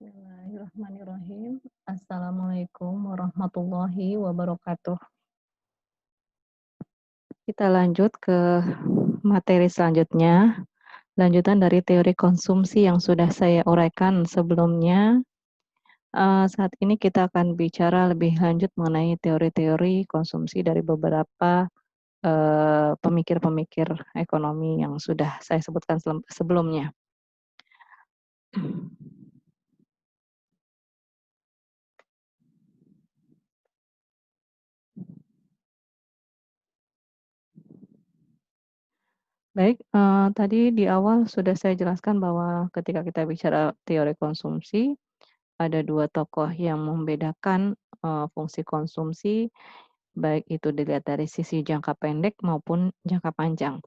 Bismillahirrahmanirrahim. Assalamualaikum warahmatullahi wabarakatuh. Kita lanjut ke materi selanjutnya, lanjutan dari teori konsumsi yang sudah saya uraikan sebelumnya. Saat ini kita akan bicara lebih lanjut mengenai teori-teori konsumsi dari beberapa pemikir-pemikir ekonomi yang sudah saya sebutkan sebelumnya. Baik, tadi di awal sudah saya jelaskan bahwa ketika kita bicara teori konsumsi, ada 2 tokoh yang membedakan, fungsi konsumsi, baik itu dilihat dari sisi jangka pendek maupun jangka panjang.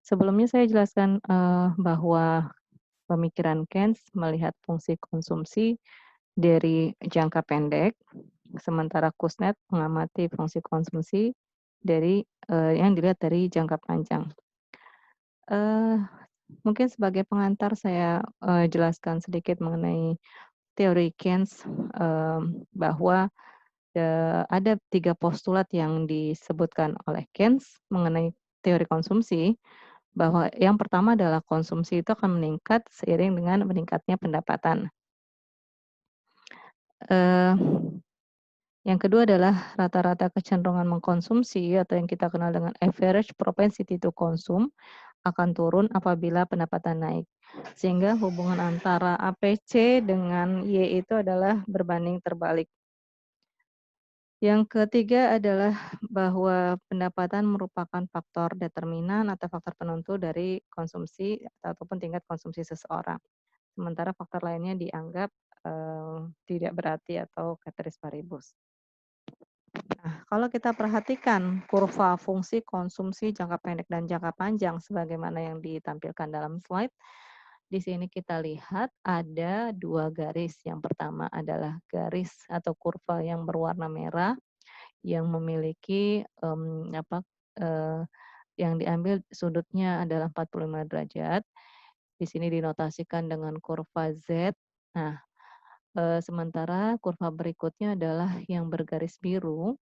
Sebelumnya saya jelaskan, bahwa pemikiran Keynes melihat fungsi konsumsi dari jangka pendek, sementara Kuznets mengamati fungsi konsumsi dari, yang dilihat dari jangka panjang. Eee, Mungkin sebagai pengantar saya, jelaskan sedikit mengenai teori Keynes, bahwa, ada 3 postulat yang disebutkan oleh Keynes mengenai teori konsumsi, bahwa yang pertama adalah konsumsi itu akan meningkat seiring dengan meningkatnya pendapatan. Eee, yang kedua adalah rata-rata kecenderungan mengkonsumsi atau yang kita kenal dengan average propensity to consume akan turun apabila pendapatan naik. Sehingga hubungan antara APC dengan Y itu adalah berbanding terbalik. Yang ketiga adalah bahwa pendapatan merupakan faktor determinan atau faktor penentu dari konsumsi ataupun tingkat konsumsi seseorang. Sementara faktor lainnya dianggap, tidak berarti atau ceteris paribus. Nah, kalau kita perhatikan kurva fungsi konsumsi jangka pendek dan jangka panjang sebagaimana yang ditampilkan dalam slide, di sini kita lihat ada 2 garis. Yang pertama adalah garis atau kurva yang berwarna merah yang memiliki, yang diambil sudutnya adalah 45 derajat. Di sini dinotasikan dengan kurva Z. Nah, sementara kurva berikutnya adalah yang bergaris biru,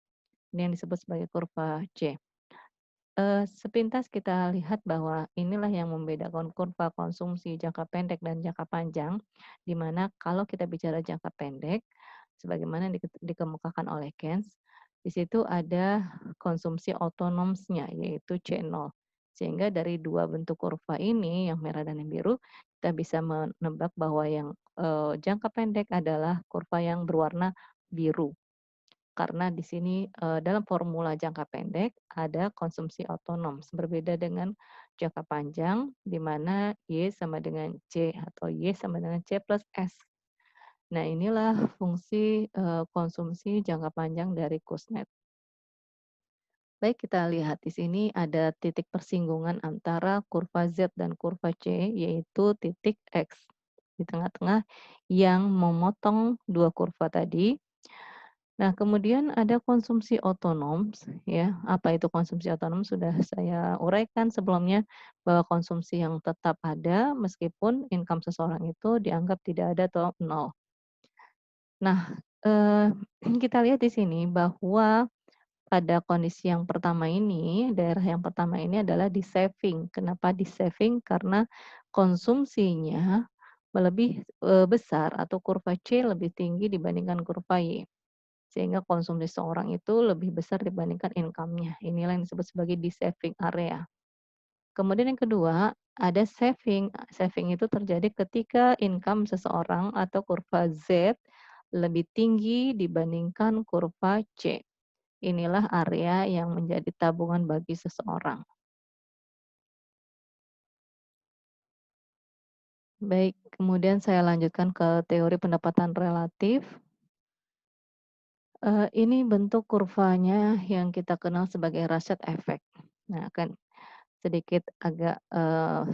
ini yang disebut sebagai kurva C. Sepintas kita lihat bahwa inilah yang membedakan kurva konsumsi jangka pendek dan jangka panjang, di mana kalau kita bicara jangka pendek, sebagaimana dikemukakan oleh Keynes, di situ ada konsumsi otonomsnya, yaitu C0. Sehingga dari 2 bentuk kurva ini, yang merah dan yang biru, kita bisa menebak bahwa yang, jangka pendek adalah kurva yang berwarna biru. Karena di sini, dalam formula jangka pendek ada konsumsi otonom, berbeda dengan jangka panjang di mana Y sama dengan C atau Y sama dengan C plus S. Nah, inilah fungsi, konsumsi jangka panjang dari Kuznets. Baik, kita lihat di sini ada titik persinggungan antara kurva Z dan kurva C, yaitu titik X di tengah-tengah yang memotong 2 kurva tadi. Nah, kemudian ada konsumsi otonom, ya. Apa itu konsumsi otonom sudah saya uraikan sebelumnya, bahwa konsumsi yang tetap ada meskipun income seseorang itu dianggap tidak ada atau nol. Nah, eee, kita lihat di sini bahwa pada kondisi yang pertama ini, daerah yang pertama ini adalah di-saving. Kenapa di-saving? Karena konsumsinya lebih, besar atau kurva C lebih tinggi dibandingkan kurva Y. Sehingga konsumsi seorang itu lebih besar dibandingkan income-nya. Inilah yang disebut sebagai di-saving area. Kemudian yang kedua, ada saving. Saving itu terjadi ketika income seseorang atau kurva Z lebih tinggi dibandingkan kurva C. Inilah area yang menjadi tabungan bagi seseorang. Baik, kemudian saya lanjutkan ke teori pendapatan relatif. Ini bentuk kurvanya yang kita kenal sebagai Rashad effect. Nah, kan sedikit agak,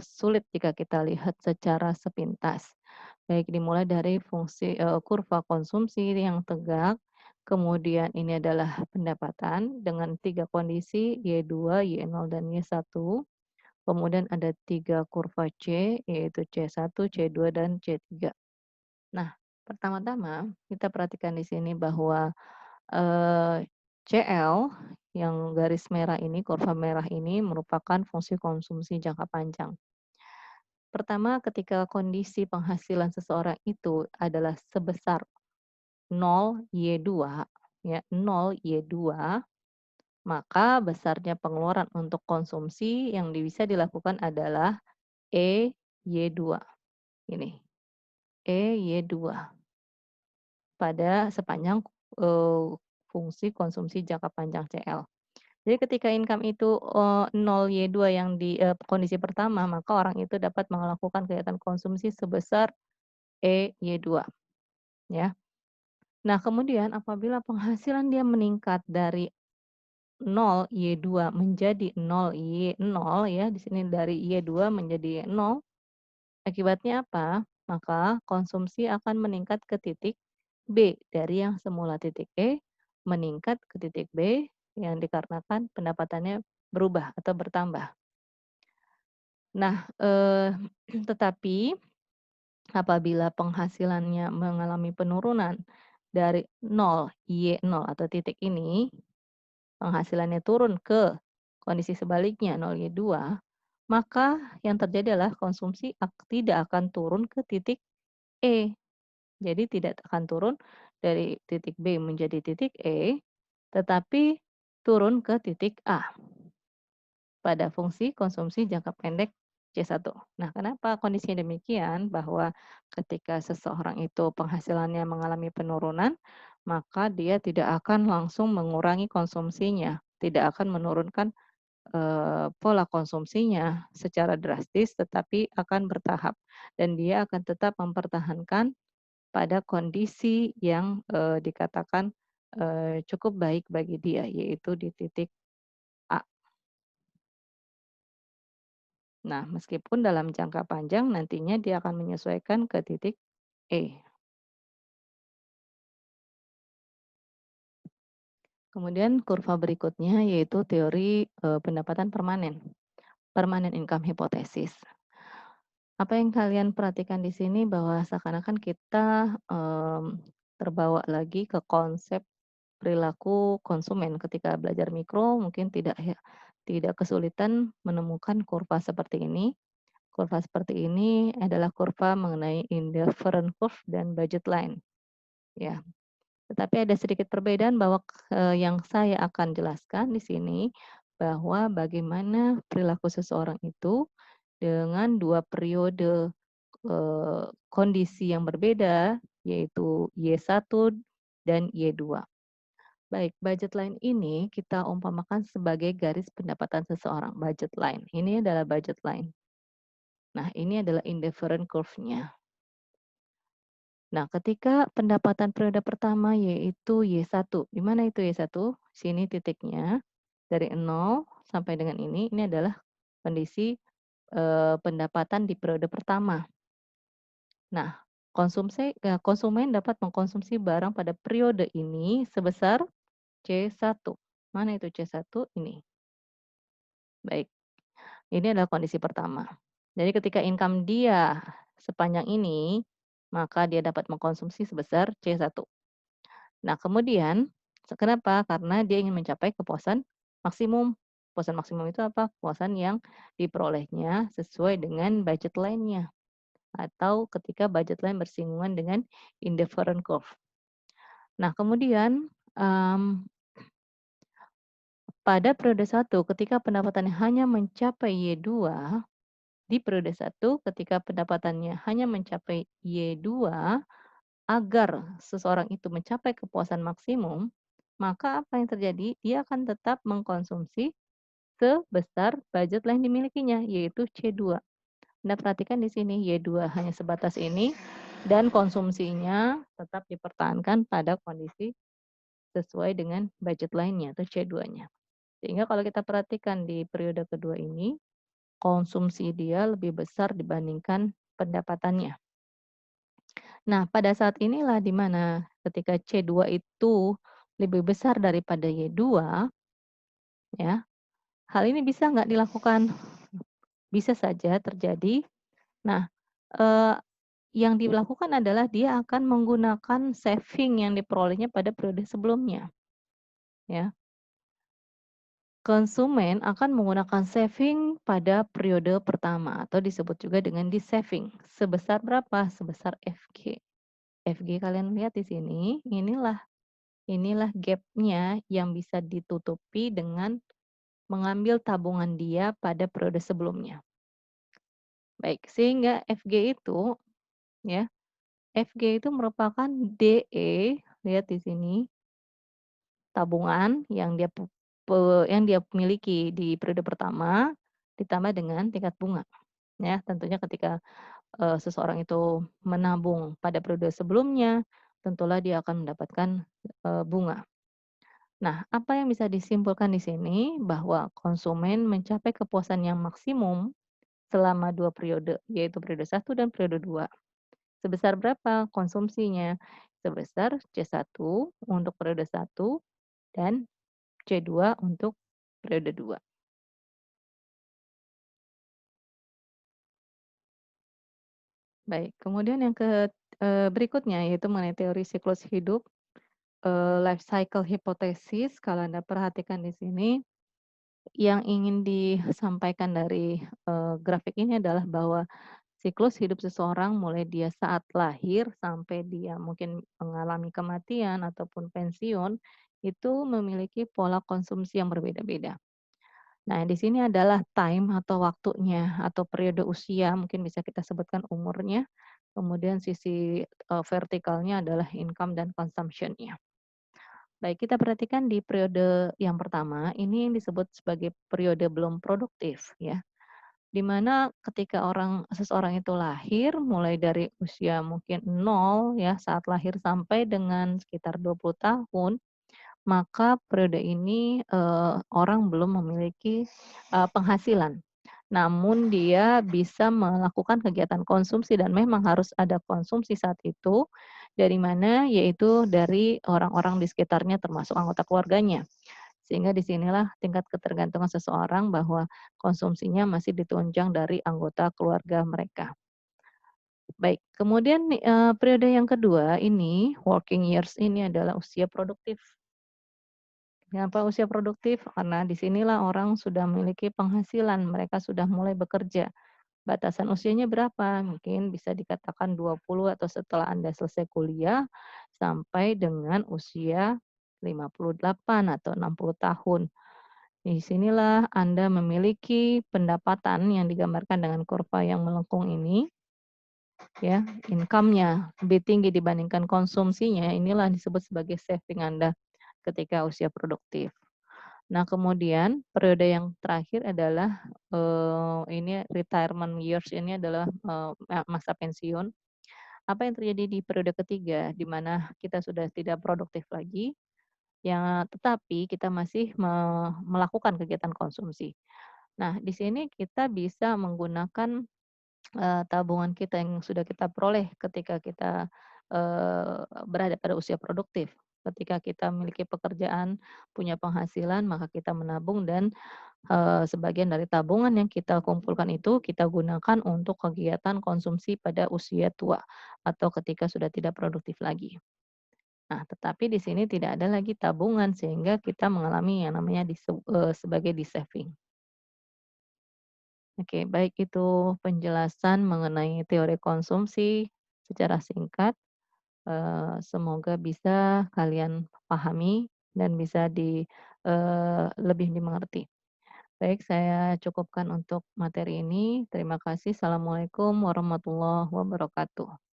sulit jika kita lihat secara sepintas. Baik dimulai dari fungsi kurva konsumsi yang tegak, kemudian ini adalah pendapatan dengan 3 kondisi Y2, Y0, dan Y1. Kemudian ada 3 kurva C, yaitu C1, C2, dan C3. Nah, Pertama-tama kita perhatikan di sini bahwa, CL yang garis merah ini, kurva merah ini merupakan fungsi konsumsi jangka panjang. Pertama, ketika kondisi penghasilan seseorang itu adalah sebesar 0Y2, ya, 0Y2, maka besarnya pengeluaran untuk konsumsi yang bisa dilakukan adalah EY2, ini, EY2 pada sepanjang, eee, fungsi konsumsi jangka panjang CL. Jadi ketika income itu, 0Y2 yang di kondisi pertama, maka orang itu dapat melakukan kegiatan konsumsi sebesar EY2, ya. Nah, kemudian apabila penghasilan dia meningkat dari 0Y2 menjadi 0Y0 ya, di sini dari Y2 menjadi 0, akibatnya apa? Maka konsumsi akan meningkat ke titik B, dari yang semula titik E meningkat ke titik B yang dikarenakan pendapatannya berubah atau bertambah. Nah, tetapi apabila penghasilannya mengalami penurunan dari 0Y0 atau titik ini, penghasilannya turun ke kondisi sebaliknya 0Y2, maka yang terjadi adalah konsumsi tidak akan turun ke titik E. Jadi tidak akan turun dari titik B menjadi titik E, tetapi turun ke titik A pada fungsi konsumsi jangka pendek C1. Nah, kenapa kondisinya demikian? Bahwa ketika seseorang itu penghasilannya mengalami penurunan, maka dia tidak akan langsung mengurangi konsumsinya, tidak akan menurunkan, pola konsumsinya secara drastis, tetapi akan bertahap dan dia akan tetap mempertahankan pada kondisi yang, dikatakan, cukup baik bagi dia, yaitu di titik A. Nah, meskipun dalam jangka panjang nantinya dia akan menyesuaikan ke titik E. Kemudian kurva berikutnya yaitu teori, pendapatan permanen, permanent income hypothesis. Apa yang kalian perhatikan di sini bahwa seakan-akan kita, terbawa lagi ke konsep perilaku konsumen ketika belajar mikro mungkin tidak kesulitan menemukan kurva seperti ini. Kurva seperti ini adalah kurva mengenai indifferent curve dan budget line, ya. Tetapi ada sedikit perbedaan bahwa, yang saya akan jelaskan di sini, bahwa bagaimana perilaku seseorang itu dengan 2 periode, kondisi yang berbeda, yaitu Y1 dan Y2. Baik, budget line ini kita umpamakan sebagai garis pendapatan seseorang, budget line. Ini adalah budget line. Nah, ini adalah indifferent curve-nya. Nah, ketika pendapatan periode pertama yaitu Y1, di mana itu Y1? Sini titiknya, dari 0 sampai dengan ini adalah kondisi, pendapatan di periode pertama. Nah, konsumen dapat mengkonsumsi barang pada periode ini sebesar C1. Mana itu C1? Ini. Baik, ini adalah kondisi pertama. Jadi ketika income dia sepanjang ini, maka dia dapat mengkonsumsi sebesar C1. Nah, kemudian kenapa? Karena dia ingin mencapai kepuasan maksimum. Kepuasan maksimum itu apa? Kepuasan yang diperolehnya sesuai dengan budget line-nya atau ketika budget line bersinggungan dengan indifferent curve. Nah, kemudian, pada periode 1 ketika pendapatannya hanya mencapai Y2, di periode 1 ketika pendapatannya hanya mencapai Y2, agar seseorang itu mencapai kepuasan maksimum, maka apa yang terjadi? Dia akan tetap mengkonsumsi sebesar budget yang dimilikinya, yaitu C2. Anda perhatikan di sini Y2 hanya sebatas ini dan konsumsinya tetap dipertahankan pada kondisi sesuai dengan budget lainnya atau C2-nya. Sehingga kalau kita perhatikan di periode kedua ini, konsumsi dia lebih besar dibandingkan pendapatannya. Nah, pada saat inilah di mana ketika C2 itu lebih besar daripada Y2, ya, hal ini bisa nggak dilakukan? Bisa saja terjadi. Nah, eee, yang dilakukan adalah dia akan menggunakan saving yang diperolehnya pada periode sebelumnya, ya. Konsumen akan menggunakan saving pada periode pertama atau disebut juga dengan dis-saving. Sebesar berapa? Sebesar FG. FG kalian lihat di sini, inilah gap-nya yang bisa ditutupi dengan mengambil tabungan dia pada periode sebelumnya. Baik, sehingga FG itu ya, FG itu merupakan DE, lihat di sini, tabungan yang yang dia miliki di periode pertama, ditambah dengan tingkat bunga, ya. Tentunya ketika, seseorang itu menabung pada periode sebelumnya, tentulah dia akan mendapatkan, bunga. Nah, apa yang bisa disimpulkan di sini, bahwa konsumen mencapai kepuasan yang maksimum selama 2 periode, yaitu periode 1 dan periode 2. Sebesar berapa konsumsinya? Sebesar C1 untuk periode 1 dan C2 untuk periode 2. Baik, kemudian yang berikutnya yaitu mengenai teori siklus hidup, life cycle hypothesis. Kalau Anda perhatikan di sini, yang ingin disampaikan dari, grafik ini adalah bahwa siklus hidup seseorang mulai dia saat lahir sampai dia mungkin mengalami kematian ataupun pensiun, itu memiliki pola konsumsi yang berbeda-beda. Nah, di sini adalah time atau waktunya atau periode usia, mungkin bisa kita sebutkan umurnya, kemudian sisi, vertikalnya adalah income dan consumption-nya. Baik, kita perhatikan di periode yang pertama, ini yang disebut sebagai periode belum produktif ya, di mana ketika seseorang itu lahir, mulai dari usia mungkin 0 ya, saat lahir sampai dengan sekitar 20 tahun, maka periode ini, orang belum memiliki, penghasilan. Namun dia bisa melakukan kegiatan konsumsi dan memang harus ada konsumsi saat itu, dari mana? Yaitu dari orang-orang di sekitarnya termasuk anggota keluarganya. Sehingga di sinilah tingkat ketergantungan seseorang bahwa konsumsinya masih ditunjang dari anggota keluarga mereka. Baik, kemudian nih, periode yang kedua ini, working years ini adalah usia produktif. Kenapa usia produktif? Karena di sinilah orang sudah memiliki penghasilan, mereka sudah mulai bekerja. Batasan usianya berapa? Mungkin bisa dikatakan 20 atau setelah Anda selesai kuliah, sampai dengan usia 58 atau 60 tahun. Di sinilah Anda memiliki pendapatan yang digambarkan dengan kurva yang melengkung ini, ya, income-nya lebih tinggi dibandingkan konsumsinya, inilah disebut sebagai saving Anda ketika usia produktif. Nah, kemudian periode yang terakhir adalah, ini retirement years ini adalah, masa pensiun. Apa yang terjadi di periode ketiga, di mana kita sudah tidak produktif lagi, ya tetapi kita masih melakukan kegiatan konsumsi. Nah, di sini kita bisa menggunakan, tabungan kita yang sudah kita peroleh ketika kita, berada pada usia produktif. Ketika kita memiliki pekerjaan, punya penghasilan, maka kita menabung dan, sebagian dari tabungan yang kita kumpulkan itu kita gunakan untuk kegiatan konsumsi pada usia tua atau ketika sudah tidak produktif lagi. Nah, tetapi di sini tidak ada lagi tabungan sehingga kita mengalami yang namanya sebagai di-saving. Oke, baik itu penjelasan mengenai teori konsumsi secara singkat, semoga bisa kalian pahami dan bisa lebih dimengerti. Baik, saya cukupkan untuk materi ini. Terima kasih. Assalamualaikum warahmatullahi wabarakatuh.